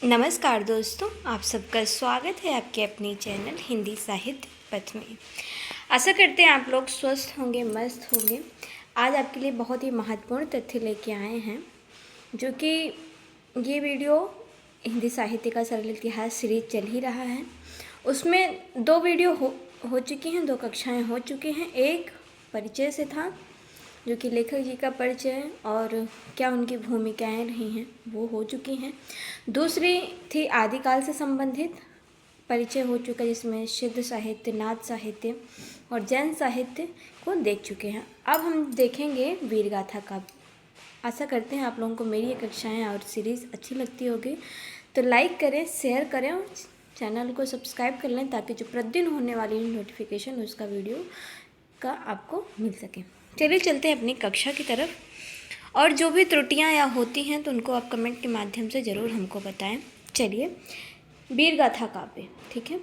नमस्कार दोस्तों, आप सबका स्वागत है आपके अपने चैनल हिंदी साहित्य पथ में। आशा करते हैं आप लोग स्वस्थ होंगे, मस्त होंगे। आज आपके लिए बहुत ही महत्वपूर्ण तथ्य लेके आए हैं, जो कि ये वीडियो हिंदी साहित्य का सरल इतिहास सीरीज चल ही रहा है। उसमें दो वीडियो हो चुकी हैं, 2 कक्षाएं हो चुकी हैं। एक परिचय से था, जो कि लेखक जी का परिचय और क्या उनकी भूमिकाएं रही हैं वो हो चुकी हैं। दूसरी थी आदिकाल से संबंधित परिचय हो चुका, जिसमें सिद्ध साहित्य, नाथ साहित्य और जैन साहित्य को देख चुके हैं। अब हम देखेंगे वीरगाथा का। आशा करते हैं आप लोगों को मेरी ये कक्षाएँ और सीरीज़ अच्छी लगती होगी, तो लाइक करें, शेयर करें और चैनल को सब्सक्राइब कर लें, ताकि जो प्रतिदिन होने वाली नोटिफिकेशन उसका वीडियो का आपको मिल सके। चलिए चलते हैं अपनी कक्षा की तरफ, और जो भी त्रुटियां या होती हैं तो उनको आप कमेंट के माध्यम से ज़रूर हमको बताएं। चलिए, वीरगाथा काव्य, ठीक है।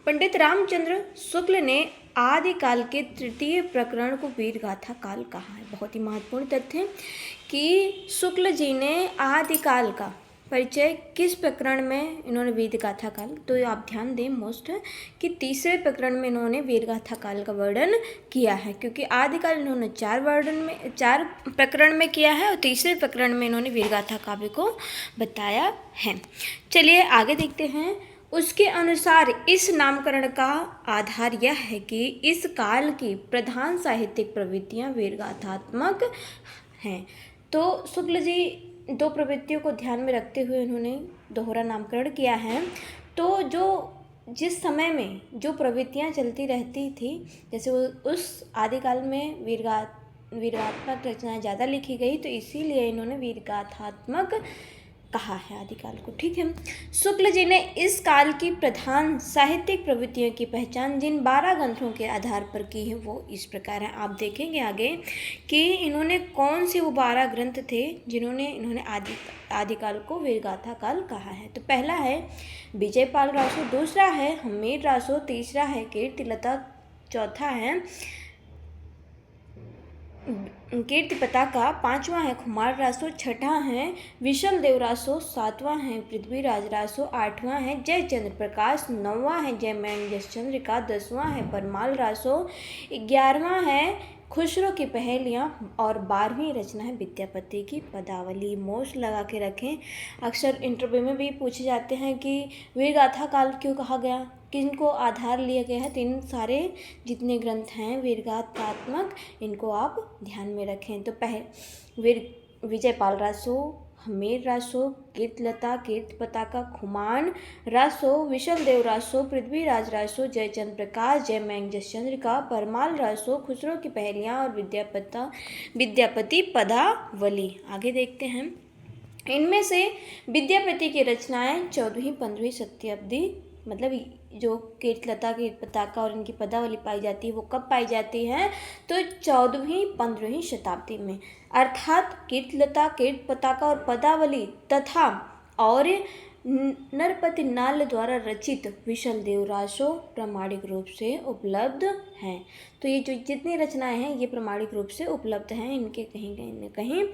पंडित रामचंद्र शुक्ल ने आदिकाल के तृतीय प्रकरण को वीरगाथा काल कहा है। बहुत ही महत्वपूर्ण तथ्य है कि शुक्ल जी ने आदिकाल का परिचय किस प्रकरण में इन्होंने वीरगाथा काल, तो आप ध्यान दें मोस्ट कि तीसरे प्रकरण में इन्होंने वीरगाथा काल का वर्णन किया है, क्योंकि आदिकाल इन्होंने 4 प्रकरण में किया है और तीसरे प्रकरण में इन्होंने वीरगाथा काव्य को बताया है। चलिए आगे देखते हैं। उसके अनुसार इस नामकरण का आधार यह है कि इस काल की प्रधान साहित्यिक प्रवृत्तियां वीरगाथात्मक हैं। तो शुक्ल जी 2 प्रवृत्तियों को ध्यान में रखते हुए उन्होंने दोहरा नामकरण किया है। तो जिस समय में जो प्रवृत्तियां चलती रहती थी, जैसे उस आदिकाल में वीरगाथात्मक रचनाएं ज़्यादा लिखी गई, तो इसीलिए इन्होंने वीरगाथात्मक कहा है आदिकाल को, ठीक है। शुक्ल जी ने इस काल की प्रधान साहित्यिक प्रवृत्तियों की पहचान जिन 12 ग्रंथों के आधार पर की है वो इस प्रकार है। आप देखेंगे आगे कि इन्होंने कौन से वो 12 ग्रंथ थे इन्होंने आदिकाल को वीरगाथा काल कहा है। तो पहला है विजयपाल रासो, दूसरा है हम्मीर रासो, तीसरा है कीर्तिलता, चौथा है कीर्ति पताका, 5वां है खुमार रासो, 6वां है विशल देव रासो, 7वां है पृथ्वीराज रासो, 8वां है जयचंद्र प्रकाश, 9वां है जयमंगल चंद्रिका, 10वां है परमाल रासो, 11वां है खुसरो की पहेलियाँ और 12वीं रचना है विद्यापति की पदावली। मोस्ट लगा के रखें, अक्सर इंटरव्यू में भी पूछे जाते हैं कि वीरगाथा काल क्यों कहा गया, किनको आधार लिया गया है। तो इन सारे जितने ग्रंथ हैं वीरगाथात्मक, इनको आप ध्यान में रखें। तो विजयपाल रासो, हम्मीर रासो, कीर्तिलता, कीर्ति पताका, खुमान रासो, विशल देव रासो, पृथ्वीराज रासो, जयचंद्र प्रकाश, जयमंगल चंद्रिका, परमाल रासो, खुसरो की पहेलियाँ और विद्यापति पदावली। आगे देखते हैं। इनमें से विद्यापति की रचनाएं 14वीं 15वीं शताब्दी, मतलब जो कीर्तिलता, कीर्ति पताका और इनकी पदावली पाई जाती है वो कब पाई जाती है, तो 14वीं 15वीं शताब्दी में। अर्थात कीर्तिलता, कीर्ति पताका और पदावली तथा और नरपति नाल द्वारा रचित विशल देव रासो प्रामाणिक रूप से उपलब्ध हैं। तो ये जो जितनी रचनाएं हैं ये प्रामाणिक रूप से उपलब्ध हैं, इनके कहीं न कहीं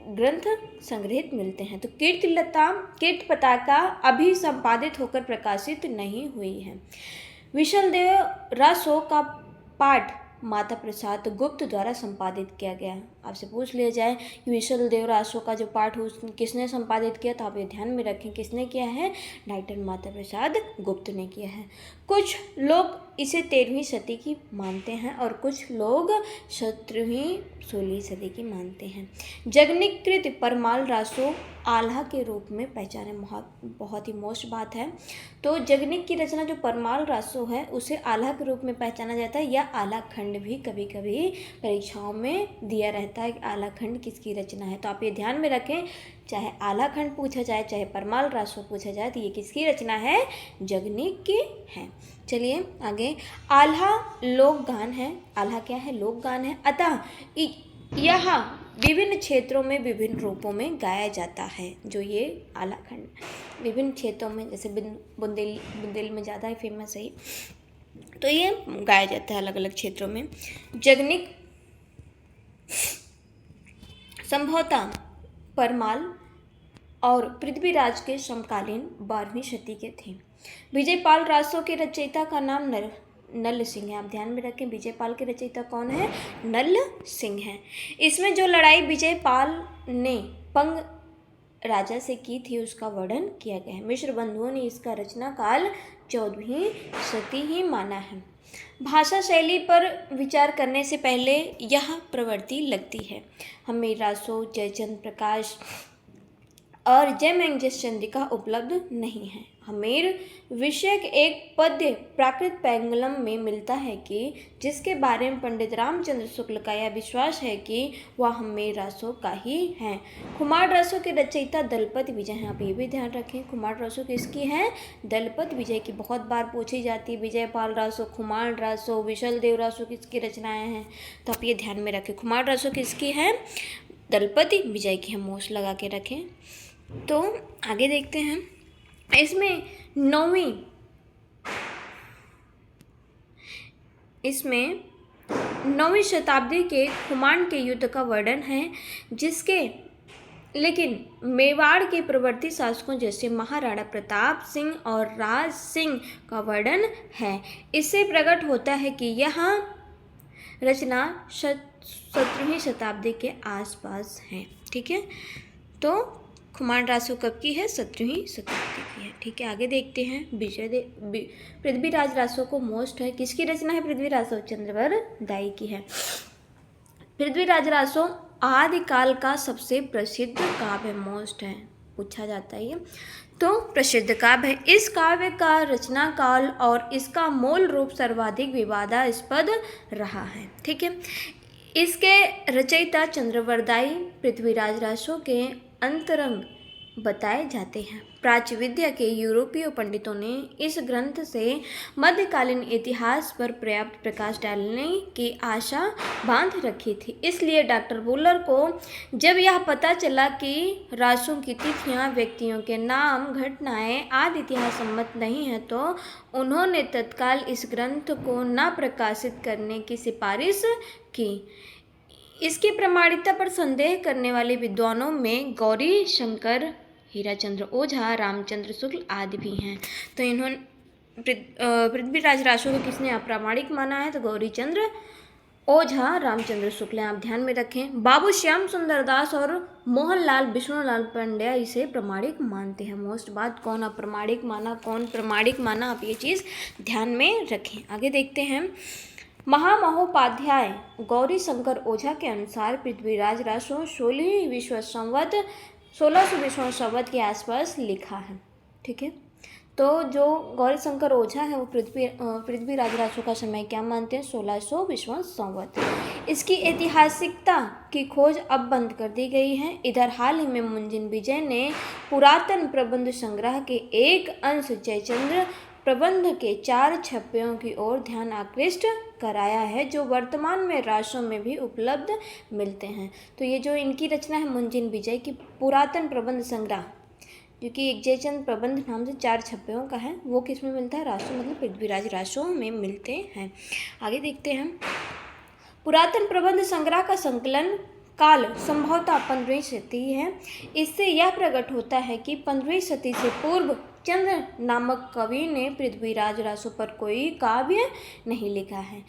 ग्रंथ संग्रहित मिलते हैं। तो कीर्तिलता, कीर्ति पताका अभी संपादित होकर प्रकाशित नहीं हुई है। विशल देव रासो का पाठ माता प्रसाद गुप्त द्वारा संपादित किया गया। आपसे पूछ लिया जाए कि विशल देव रासो का जो पाठ किसने संपादित किया, तो आप ये ध्यान में रखें किसने किया है, डॉक्टर माता प्रसाद गुप्त ने किया है। कुछ लोग इसे 13वीं सदी की मानते हैं और कुछ लोग 17वीं 16वीं सदी की मानते हैं। जगनीकृत परमाल रासो आल्हा के रूप में पहचाने, बहुत ही मोस्ट बात है। तो जगनिक की रचना जो परमाल रासो है उसे आल्हा के रूप में पहचाना जाता है, या आल्हा खंड भी कभी कभी परीक्षाओं में दिया रहता है कि आल्हा खंड किसकी रचना है। तो आप ये ध्यान में रखें, चाहे आल्हा खंड पूछा जाए चाहे परमाल रासो पूछा जाए, तो ये किसकी रचना है, जगनिक की है। चलिए आगे। आल्हा लोकगान है। आल्हा क्या है, लोकगान है। अतः यह विभिन्न क्षेत्रों में विभिन्न रूपों में गाया जाता है। जो ये आल्हा खंड विभिन्न क्षेत्रों में, जैसे बुंदेल में ज़्यादा ही फेमस है, तो ये गाया जाता है अलग अलग क्षेत्रों में। जगनिक संभवतः परमाल और पृथ्वीराज के समकालीन 12वीं शती के थे। विजयपाल रासों के रचयिता का नाम नल सिंह है। आप ध्यान में रखें, विजयपाल के रचयिता कौन है? नल सिंह है। इसमें जो लड़ाई विजयपाल ने पंग राजा से की थी उसका वर्णन किया गया है। मिश्र बंधुओं ने इसका रचना काल 14वीं शती ही माना है। भाषा शैली पर विचार करने से पहले यह प्रवृत्ति लगती है हमें रासो, जयचंद्र प्रकाश और जयमेंगस चंद्रिका उपलब्ध नहीं है। हमेर विषयक एक पद्य प्राकृत पैंगलम में मिलता है कि जिसके बारे में पंडित रामचंद्र शुक्ल का यह विश्वास है कि वह हमेर रासों का ही है। कुमार रासों के रचयिता दलपत विजय हैं। आप ये भी ध्यान रखें, कुमार रासों किसकी हैं? दलपत विजय की। बहुत बार पूछी जाती है विजयपाल रासो, कुमार रासो, विशल देव रासो किसकी रचनाएं हैं, तो आप ये ध्यान में रखें। कुमार रासो किसकी है? दलपति विजय की। हम मोस्ट लगा के रखें। तो आगे देखते हैं। इसमें नौवीं शताब्दी के खुमान के युद्ध का वर्णन है, जिसके लेकिन मेवाड़ के प्रवर्ती शासकों जैसे महाराणा प्रताप सिंह और राज सिंह का वर्णन है। इससे प्रकट होता है कि यह रचना 17वीं शताब्दी के आसपास है। ठीक है, तो खुमान रासो कब की है? 17वीं शताब्दी की है। ठीक है, आगे देखते हैं। पृथ्वीराज रासो को मोस्ट है। किसकी रचना है? पृथ्वीराज चंद्रवरदाई की है। पृथ्वीराज रासो आदिकाल का सबसे प्रसिद्ध काव्य मोस्ट है, पूछा जाता है ये। तो प्रसिद्ध काव्य है। इस काव्य का रचना काल और इसका मूल रूप सर्वाधिक विवादास्पद रहा है। ठीक है, इसके रचयिता चंद्रवरदाई पृथ्वीराज रासो के अंतरंग बताए जाते हैं। प्राच्य विद्या के यूरोपीय पंडितों ने इस ग्रंथ से मध्यकालीन इतिहास पर पर्याप्त प्रकाश डालने की आशा बांध रखी थी। इसलिए डॉक्टर बुलर को जब यह पता चला कि रासों की तिथियां, व्यक्तियों के नाम, घटनाएं आदि इतिहास सम्मत नहीं है, तो उन्होंने तत्काल इस ग्रंथ को न प्रकाशित करने की सिफारिश की। इसकी प्रामाणिकता पर संदेह करने वाले विद्वानों में गौरी शंकर, हीराचंद्र ओझा, रामचंद्र शुक्ल आदि भी हैं। तो इन्होंने पृथ्वीराज रासो को किसने अप्रामाणिक माना है? तो गौरीचंद्र ओझा, रामचंद्र शुक्ल। आप ध्यान में रखें। बाबू श्याम सुंदर दास और मोहनलाल विष्णुलाल पंड्या इसे प्रमाणिक मानते हैं। मोस्ट बात, कौन अप्रामाणिक माना, कौन प्रमाणिक माना, आप ये चीज़ ध्यान में रखें। आगे देखते हैं। महामहोपाध्याय गौरी शंकर ओझा के अनुसार पृथ्वीराज रासो 16वीं विश्व संवत के आसपास लिखा है। ठीक है, तो जो गौरी शंकर ओझा है वो पृथ्वीराज रासो का समय क्या मानते हैं? 1600 विश्व संवत। इसकी ऐतिहासिकता की खोज अब बंद कर दी गई है। इधर हाल ही में मुंजिन विजय ने पुरातन प्रबंध संग्रह के एक अंश जयचंद्र प्रबंध के 4 छप्पियों की ओर ध्यान आकृष्ट कराया है, जो वर्तमान में रासों में भी उपलब्ध मिलते हैं। तो ये जो इनकी रचना है मुंजिन विजय की पुरातन प्रबंध संग्रह, जो कि एक जयचंद्र प्रबंध नाम से 4 छप्पियों का है, वो किस में मिलता है? रासों, मतलब पृथ्वीराज रासों में मिलते हैं। आगे देखते हैं। पुरातन प्रबंध संग्रह का संकलन काल संभवतः 15वीं शती है। इससे यह प्रकट होता है कि 15वीं शती से पूर्व चंद्र नामक कवि ने पृथ्वीराज रासो पर कोई काव्य नहीं लिखा है,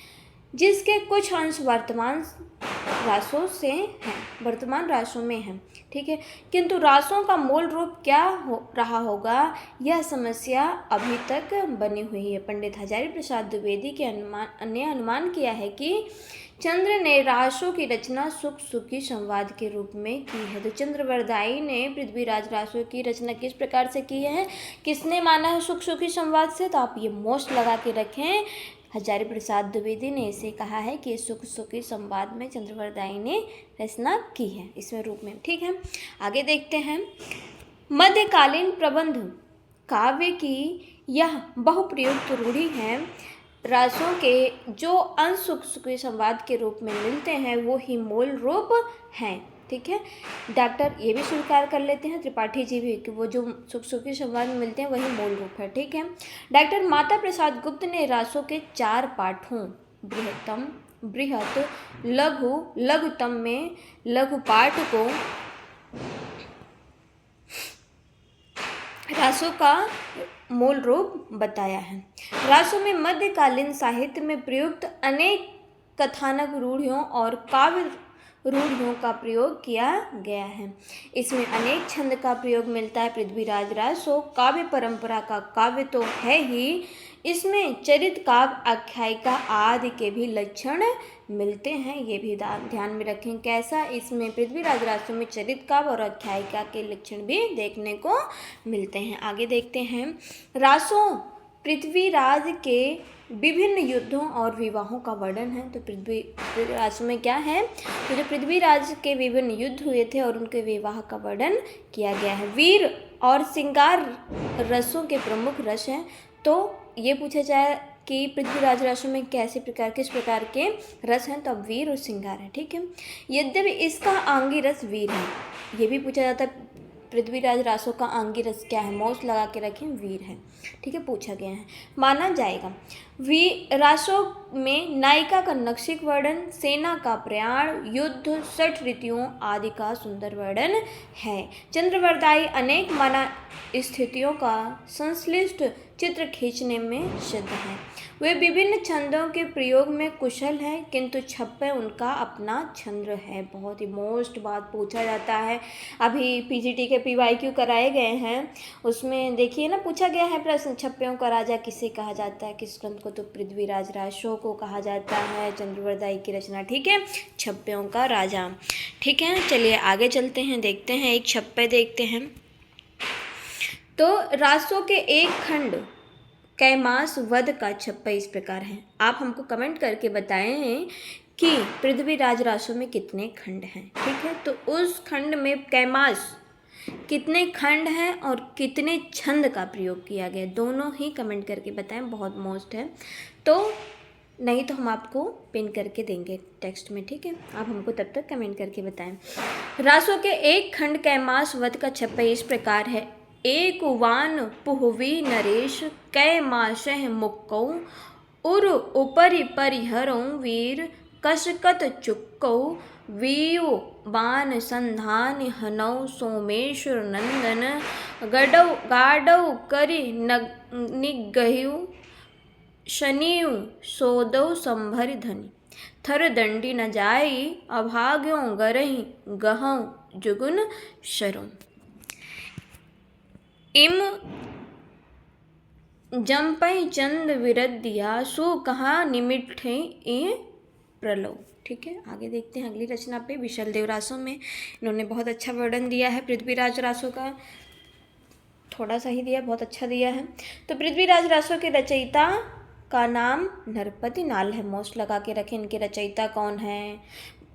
जिसके कुछ अंश वर्तमान रासों में हैं। ठीक है, किंतु रासों का मूल रूप क्या रहा होगा, यह समस्या अभी तक बनी हुई है। पंडित हजारी प्रसाद द्विवेदी ने अनुमान किया है कि चंद्र ने रासों की रचना सुख सुखी संवाद के रूप में की है। तो चंद्रवरदाई ने पृथ्वीराज रासों की रचना किस प्रकार से की है, किसने माना है सुख सुखी संवाद से? तो आप ये मोस्ट लगा के रखें। हजारी प्रसाद द्विवेदी ने इसे कहा है कि सुख सुखी संवाद में चंद्रवरदाई ने रचना की है इसमें रूप में। ठीक है, आगे देखते हैं। मध्यकालीन प्रबंध काव्य की यह बहुप्रयुक्त रूढ़ी है। रासों के जो अंश सुख सुखी संवाद के रूप में मिलते हैं वो ही मूल रूप हैं। ठीक है, डॉक्टर ये भी स्वीकार कर लेते हैं, त्रिपाठी जी भी, कि वो जो सुख सुखी संवाद में मिलते हैं वही मूल रूप है। ठीक है, डॉक्टर माता प्रसाद गुप्त ने रासों के 4 पाठों बृहत्तम, बृहत, लघु, लघुतम में लघु पाठ को रासों का मूल रूप बताया है। रासों में मध्यकालीन साहित्य में प्रयुक्त अनेक कथानक रूढ़ियों और काव्य रूढ़ियों का प्रयोग किया गया है। इसमें अनेक छंद का प्रयोग मिलता है। पृथ्वीराज रासो काव्य परंपरा का काव्य तो है ही, इसमें चरित काव्य, आख्यायिका आदि के भी लक्षण मिलते हैं। ये भी ध्यान में रखें। कैसा? इसमें पृथ्वीराज रासो में चरित काव्य और आख्यायिका के लक्षण भी देखने को मिलते हैं। आगे देखते हैं। रासो पृथ्वीराज के विभिन्न युद्धों और विवाहों का वर्णन है। तो पृथ्वीराज में क्या है? तो जो पृथ्वीराज के विभिन्न युद्ध हुए थे और उनके विवाह का वर्णन किया गया है। वीर और श्रृंगार रसों के प्रमुख रस हैं। तो ये पूछा जाए कि पृथ्वीराज रसों में किस प्रकार के रस हैं? तो अब वीर और श्रृंगार है। ठीक है। यद्यपि इसका आंगी रस वीर है, ये भी पूछा जाता है। पृथ्वीराज रासो का आंगी रस क्या है? मौस लगा के रखें, वीर है। ठीक है, पूछा गया है, माना जाएगा। रासो में नायिका का नक्शिक वर्णन, सेना का प्रयाण, युद्ध, 6 ऋतुओं आदि का सुंदर वर्णन है। चंद्रवरदाई अनेक माना स्थितियों का संश्लिष्ट चित्र खींचने में सिद्ध है। वे विभिन्न छंदों के प्रयोग में कुशल हैं, किंतु छप्पे उनका अपना छंद है। बहुत ही मोस्ट बात पूछा जाता है। अभी पीजीटी के PYQ कराए गए हैं, उसमें देखिए ना, पूछा गया है प्रश्न, छप्पयों का राजा किसे कहा जाता है? किस ग्रंथ को? तो पृथ्वीराज रासो को कहा जाता है। चंद्रवरदाई की रचना। ठीक है, छप्पयों का राजा। ठीक है, चलिए आगे चलते हैं, देखते हैं, एक छप्पे देखते हैं। तो रासो के एक खंड कैमास वध का छप्पा इस प्रकार है। आप हमको कमेंट करके बताएं कि पृथ्वीराज रासो में कितने खंड हैं। ठीक है, तो उस खंड में कैमास कितने खंड हैं और कितने छंद का प्रयोग किया गया, दोनों ही कमेंट करके बताएं, बहुत मोस्ट है। तो नहीं तो हम आपको पिन करके देंगे टेक्स्ट में। ठीक है, आप हमको तब तक कमेंट करके बताएं। रासो के एक खंड कैमास वध का छप्पा इस प्रकार है। एक वान पुहवी नरेश कै माशह मुक्कौ उर उपरि परिहरौ वीर कसकत चुक्कौ वीयु बान संधान हनौ सोमेश्वर नंदन गाडौ करि निगह्यु शनियु सोदौ संभरि धनि थर दंडी न जाई अभाग्यों गरहि गहौ जुगुन शरों। इम जंपई चंद विरदिया सो कहा निमिठे ए प्रलो। ठीक है, आगे देखते हैं अगली रचना पे। विशल देव रासो में इन्होंने बहुत अच्छा वर्णन दिया है पृथ्वीराज रासो का, थोड़ा सा ही दिया, बहुत अच्छा दिया है। तो पृथ्वीराज रासो के रचयिता का नाम नरपति नाल है। मोस्ट लगा के रखें, इनके रचयिता कौन है।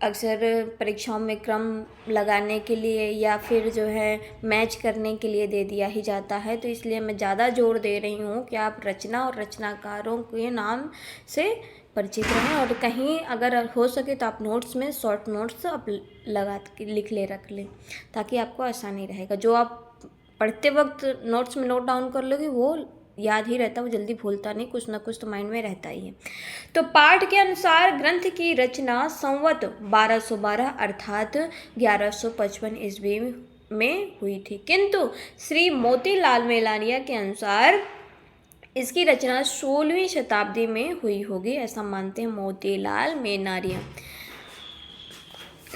अक्सर परीक्षाओं में क्रम लगाने के लिए या फिर जो है मैच करने के लिए दे दिया ही जाता है, तो इसलिए मैं ज़्यादा जोर दे रही हूँ कि आप रचना और रचनाकारों के नाम से परिचित रहें। और कहीं अगर हो सके तो आप नोट्स में शॉर्ट नोट्स आप लगा लिख ले रख लें, ताकि आपको आसानी रहेगा। जो आप पढ़ते वक्त नोट्स में नोट डाउन कर लोगे वो याद ही रहता, वो जल्दी भूलता नहीं, कुछ ना कुछ तो माइंड में रहता ही है। तो पाठ के अनुसार ग्रंथ की रचना संवत 1212 अर्थात 1155 ईस्वी में हुई थी, किंतु श्री मोतीलाल मेलानिया के अनुसार इसकी रचना 16वीं शताब्दी में हुई होगी, ऐसा मानते हैं। मोतीलाल मेलानिया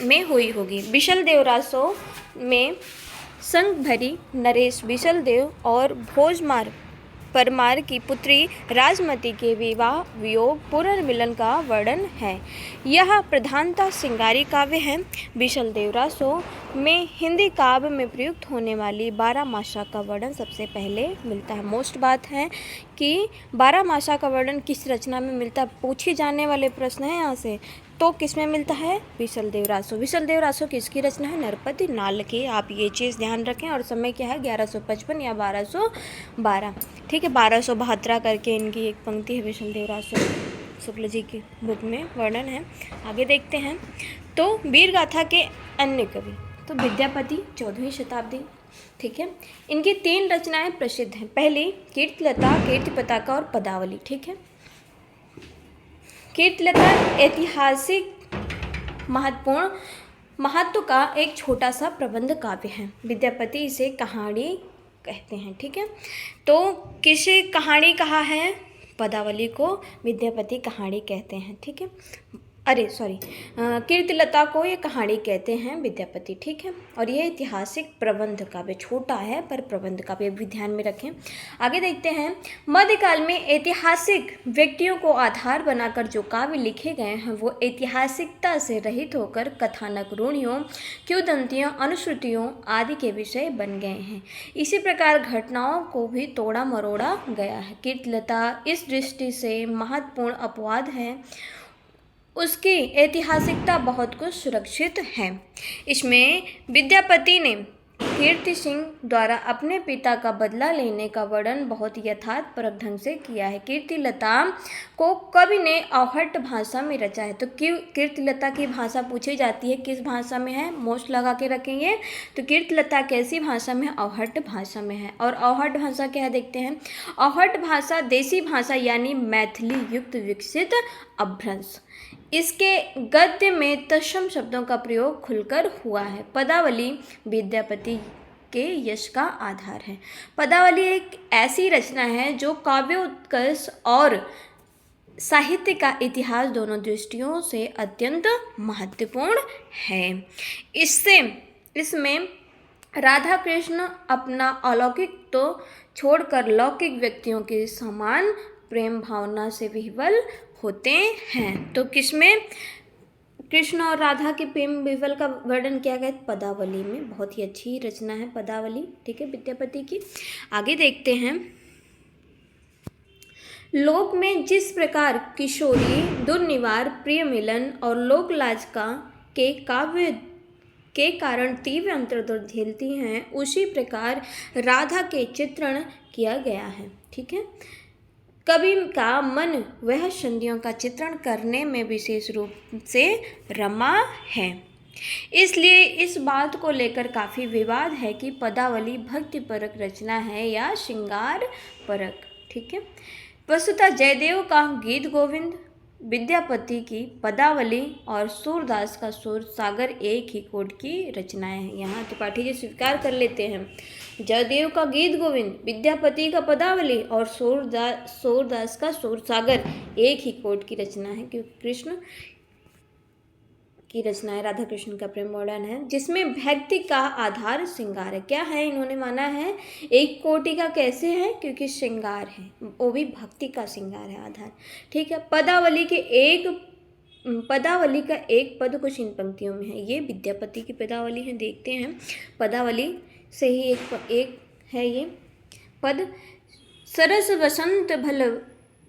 में हुई होगी। विशल देव रासो में संगभरी नरेश विशल देव और भोजमार परमार की पुत्री राजमती के विवाह वियोग पुनर्मिलन का वर्णन है। यह प्रधानतः श्रृंगारी काव्य है। विशल देव रासो में हिंदी काव्य में प्रयुक्त होने वाली 12 मासा का वर्णन सबसे पहले मिलता है। मोस्ट बात है कि 12 मासा का वर्णन किस रचना में मिलता है, पूछे जाने वाले प्रश्न है यहाँ से। तो किस में मिलता है? विशल देव रासो। विशल देव रासो किसकी रचना है? नरपति नाल की। आप ये चीज़ ध्यान रखें। और समय क्या है? 1155 या 1212। ठीक है, 1272 करके इनकी एक पंक्ति है विशल देव रासो, शुक्ल जी की बुक में वर्णन है। आगे देखते हैं। तो वीर गाथा के अन्य कवि तो विद्यापति 14वीं शताब्दी। ठीक है, इनकी 3 रचनाएं प्रसिद्ध हैं। पहली कीर्तिलता, कीर्ति पताका और पदावली। ठीक है, कीर्तिलता ऐतिहासिक महत्व का एक छोटा सा प्रबंध काव्य है। विद्यापति इसे कहानी कहते हैं। ठीक है, तो किसे कहानी कहा है? पदावली को विद्यापति कहानी कहते हैं। ठीक है, अरे सॉरी, कीर्तिलता को ये कहानी कहते हैं विद्यापति। ठीक है, और ये ऐतिहासिक प्रबंध काव्य, छोटा है पर प्रबंध काव्य भी ध्यान में रखें। आगे देखते हैं, मध्यकाल में ऐतिहासिक व्यक्तियों को आधार बनाकर जो काव्य लिखे गए हैं वो ऐतिहासिकता से रहित होकर कथानक, रूढ़ियों, किंवदंतियों, अनुश्रुतियों आदि के विषय बन गए हैं। इसी प्रकार घटनाओं को भी तोड़ा मरोड़ा गया है। कीर्तिलता इस दृष्टि से महत्वपूर्ण अपवाद है, उसकी ऐतिहासिकता बहुत कुछ सुरक्षित है। इसमें विद्यापति ने कीर्ति सिंह द्वारा अपने पिता का बदला लेने का वर्णन बहुत यथार्थपरक ढंग से किया है। कीर्तिलता को कवि ने अवहट्ट भाषा में रचा है। तो कीर्तिलता की भाषा पूछी जाती है, किस भाषा में है? मोस्ट लगा के रखेंगे। तो कीर्तिलता कैसी भाषा में है? अवहट्ट भाषा में है। और अवहट्ट भाषा क्या है देखते हैं। अवहट्ट भाषा देसी भाषा यानी मैथिली युक्त विकसित अपभ्रंश। इसके गद्य में तत्सम शब्दों का प्रयोग खुलकर हुआ है। पदावली विद्यापति के यश का आधार है। पदावली एक ऐसी रचना है जो काव्य उत्कर्ष और साहित्य का इतिहास दोनों दृष्टियों से अत्यंत महत्वपूर्ण है। इसमें राधा कृष्ण अपना अलौकिक तो छोड़कर लौकिक व्यक्तियों के समान प्रेम भावना से विह्वल होते हैं। तो किसमें कृष्ण और राधा के प्रेम विह्वल का वर्णन किया गया? पदावली में। बहुत ही अच्छी रचना है पदावली। ठीक है, विद्यापति की। आगे देखते हैं, लोक में जिस प्रकार किशोरी, दुर्निवार, प्रिय मिलन और लोकलाज के काव्य के कारण तीव्र अंतर्द्वंद झेलती हैं, उसी प्रकार राधा के चित्रण किया गया है। ठीक है, कवि का मन वह संधियों का चित्रण करने में विशेष रूप से रमा है। इसलिए इस बात को लेकर काफ़ी विवाद है कि पदावली भक्तिपरक रचना है या श्रृंगार परक। ठीक है, वस्तुतः जयदेव का गीत गोविंद, विद्यापति की पदावली और सूरदास का सूर सागर एक ही कोट की रचनाएं हैं। यहाँ त्रिपाठी जी स्वीकार कर लेते हैं, जयदेव का गीत गोविंद, विद्यापति का पदावली और सूरदास का सूर सागर एक ही कोट की रचना है, क्योंकि कृष्ण की रचना है, राधा कृष्ण का प्रेम वर्णन है, जिसमें भक्ति का आधार श्रृंगार है। क्या है? इन्होंने माना है एक कोटि का। कैसे है? क्योंकि श्रृंगार है, वो भी भक्ति का श्रृंगार है आधार। ठीक है, पदावली का एक पद कुछ इन पंक्तियों में है। ये विद्यापति की पदावली है। देखते हैं, पदावली से ही एक है ये पद।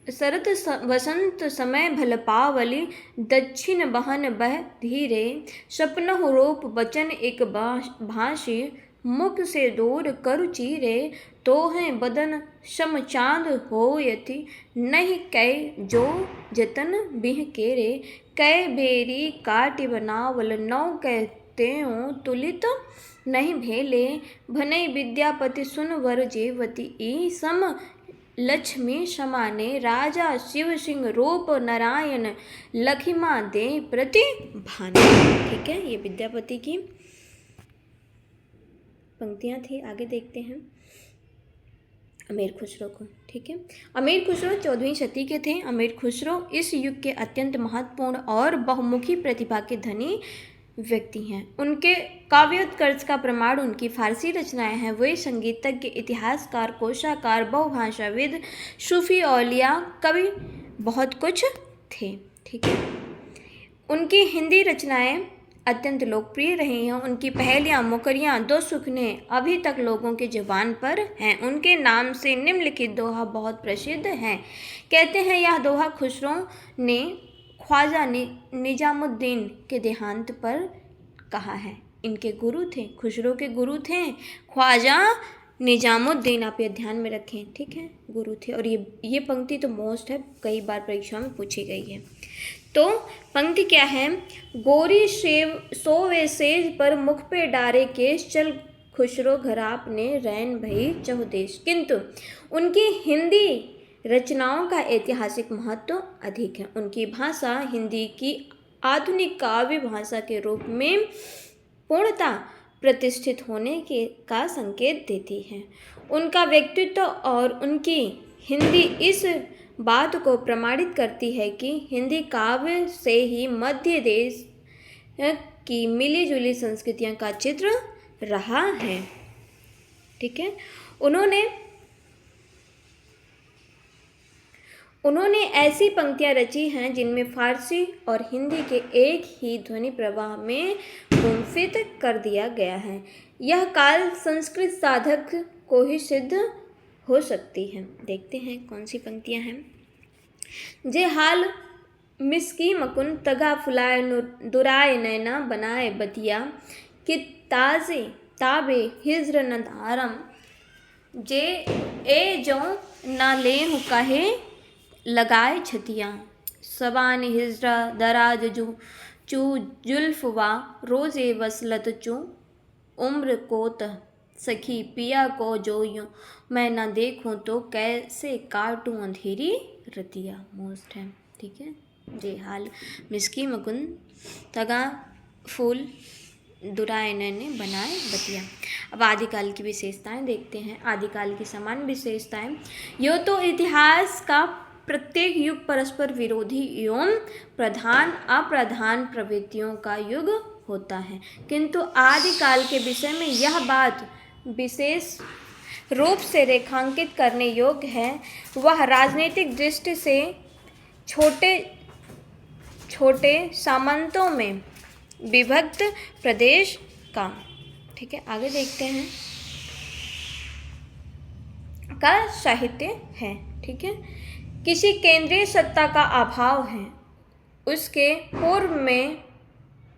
शरत वसंत समय भल पावली, दक्षिण बहन बह धीरे, सपनहु रूप बचन एक भाषी, मुख से दूर करु चीरे, तोहें बदन सम चाँद होयति, नहीं कै जो जतन बिह केरे, कै बेरी काटि बनावल नौ कहतेओ तुलित नहीं भेले, भनई विद्यापति सुन वर जेवती, ई सम लक्ष्मी समाने, राजा शिव सिंह रूप नारायण, लखिमा दे प्रति भाने। ठीक है, ये विद्यापति की पंक्तियाँ थी। आगे देखते हैं अमीर खुसरो को। ठीक है, अमीर खुसरो 14वीं शती के थे। अमीर खुसरो इस युग के अत्यंत महत्वपूर्ण और बहुमुखी प्रतिभा के धनी व्यक्ति हैं। उनके काव्योत्कर्ष का प्रमाण उनकी फारसी रचनाएं हैं। वे संगीतज्ञ, इतिहासकार, कोशाकार, बहुभाषाविद, सूफी, औलिया, कवि बहुत कुछ थे। ठीक है, उनकी हिंदी रचनाएं अत्यंत लोकप्रिय रही हैं। उनकी पहेलियाँ, मुकरियाँ, दो सुखने अभी तक लोगों की जुबान पर हैं। उनके नाम से निम्नलिखित दोहा बहुत प्रसिद्ध हैं। कहते हैं, यह दोहा खुसरो ने ख्वाजा निजामुद्दीन के देहांत पर कहा है। इनके गुरु थे, खुसरो के गुरु थे ख्वाजा निजामुद्दीन। आप ये ध्यान में रखें। ठीक है, गुरु थे। और ये पंक्ति तो मोस्ट है, कई बार परीक्षा में पूछी गई है। तो पंक्ति क्या है? गोरी सेव सोवे सेज पर, मुख पे डारे केश, चल खुसरो घर आपने, रैन भई चहुदेश। किंतु उनकी हिंदी रचनाओं का ऐतिहासिक महत्व अधिक है। उनकी भाषा हिंदी की आधुनिक काव्य भाषा के रूप में पूर्णतः प्रतिष्ठित होने का संकेत देती है। उनका व्यक्तित्व और उनकी हिंदी इस बात को प्रमाणित करती है कि हिंदी काव्य से ही मध्य देश की मिली जुली संस्कृतियों का चित्र रहा है। ठीक है, उन्होंने ऐसी पंक्तियां रची हैं जिनमें फारसी और हिंदी के एक ही ध्वनि प्रवाह में गुम्फित कर दिया गया है। यह काल संस्कृत साधक को ही सिद्ध हो सकती है। देखते हैं कौन सी पंक्तियां हैं। जे हाल मिसकी मकुन तगा फुलाए दुराए नैना बनाए बतिया कि ताजे ताबे हिज्र न धारम जे ए जो न ले कहे लगाए छतियाँ सबान हिज्रा दराज चू जुल्फवा रोज़े वसलत चू उम्र कोत सखी पिया को जो यूँ मैं न देखूँ तो कैसे काटूँ अंधेरी रतिया। मोस्ट है। ठीक है, जे हाल मिसकी मकुन तगा फूल दुराए नैने बनाए बतिया। अब आदिकाल की विशेषताएं देखते हैं। आदिकाल की समान विशेषताएं। यो तो इतिहास का प्रत्येक युग परस्पर विरोधी एवं प्रधान अप्रधान प्रवृत्तियों का युग होता है, किंतु आदिकाल के विषय में यह बात विशेष रूप से रेखांकित करने योग्य है। वह राजनीतिक दृष्टि से छोटे छोटे सामंतों में विभक्त प्रदेश का, ठीक है, आगे देखते हैं, का साहित्य है। ठीक है, किसी केंद्रीय सत्ता का अभाव है। उसके पूर्व में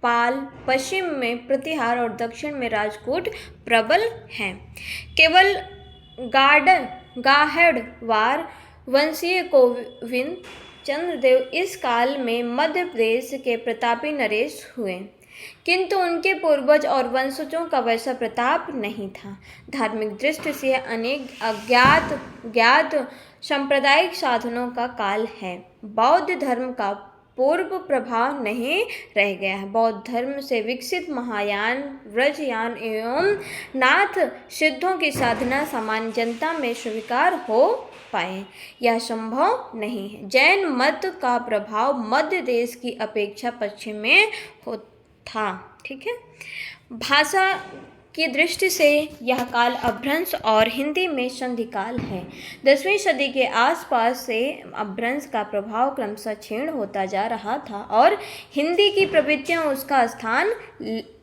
पाल, पश्चिम में प्रतिहार और दक्षिण में राजकोट प्रबल हैं। केवल गाहड़वार वंशीय गोविंद चंद्रदेव इस काल में मध्य प्रदेश के प्रतापी नरेश हुए, किंतु उनके पूर्वज और वंशजों का वैसा प्रताप नहीं था। धार्मिक दृष्टि से अनेक ज्ञात सांप्रदायिक साधनों का काल है। बौद्ध धर्म का पूर्व प्रभाव नहीं रह गया है। बौद्ध धर्म से विकसित महायान, व्रजयान एवं नाथ सिद्धों की साधना सामान्य जनता में स्वीकार हो पाए, यह संभव नहीं है। जैन मत का प्रभाव मध्य देश की अपेक्षा पश्चिम में था। ठीक है, भाषा की दृष्टि से यह काल अपभ्रंश और हिंदी में संधि काल है। 10वीं सदी के आसपास से अपभ्रंश का प्रभाव क्रमशः क्षीण होता जा रहा था और हिंदी की प्रवृत्तियां उसका स्थान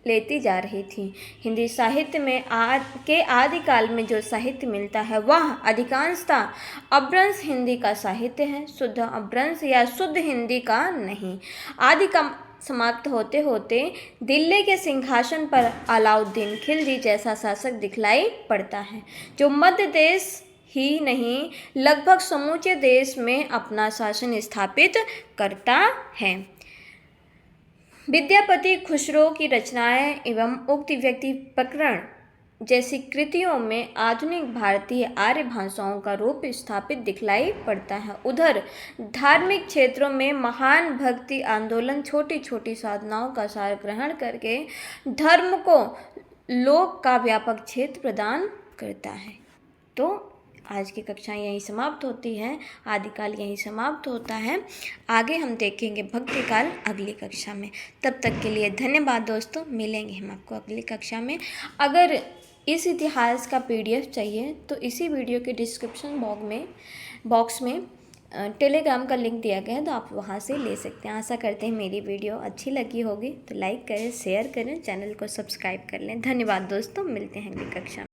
लेती जा रही थी। हिंदी साहित्य में आदिकाल में जो साहित्य मिलता है वह अधिकांशतः अपभ्रंश हिंदी का साहित्य है, शुद्ध अपभ्रंश या शुद्ध हिंदी का नहीं। आदि का समाप्त होते होते दिल्ली के सिंहासन पर अलाउद्दीन खिलजी जैसा शासक दिखलाई पड़ता है, जो मध्य देश ही नहीं लगभग समूचे देश में अपना शासन स्थापित करता है। विद्यापति, खुसरो की रचनाएं एवं उक्त व्यक्ति प्रकरण जैसी कृतियों में आधुनिक भारतीय आर्य भाषाओं का रूप स्थापित दिखलाई पड़ता है। उधर धार्मिक क्षेत्रों में महान भक्ति आंदोलन छोटी छोटी साधनाओं का सार ग्रहण करके धर्म को लोक का व्यापक क्षेत्र प्रदान करता है। तो आज की कक्षा यहीं समाप्त होती है, आदिकाल यहीं समाप्त होता है। आगे हम देखेंगे भक्ति काल अगली कक्षा में। तब तक के लिए धन्यवाद दोस्तों, मिलेंगे हम आपको अगली कक्षा में। अगर इस इतिहास का PDF चाहिए तो इसी वीडियो के डिस्क्रिप्शन बॉक्स में टेलीग्राम का लिंक दिया गया है, तो आप वहां से ले सकते हैं। आशा करते हैं मेरी वीडियो अच्छी लगी होगी तो लाइक करें, शेयर करें, चैनल को सब्सक्राइब कर लें। धन्यवाद दोस्तों, मिलते हैं अगली कक्षा में।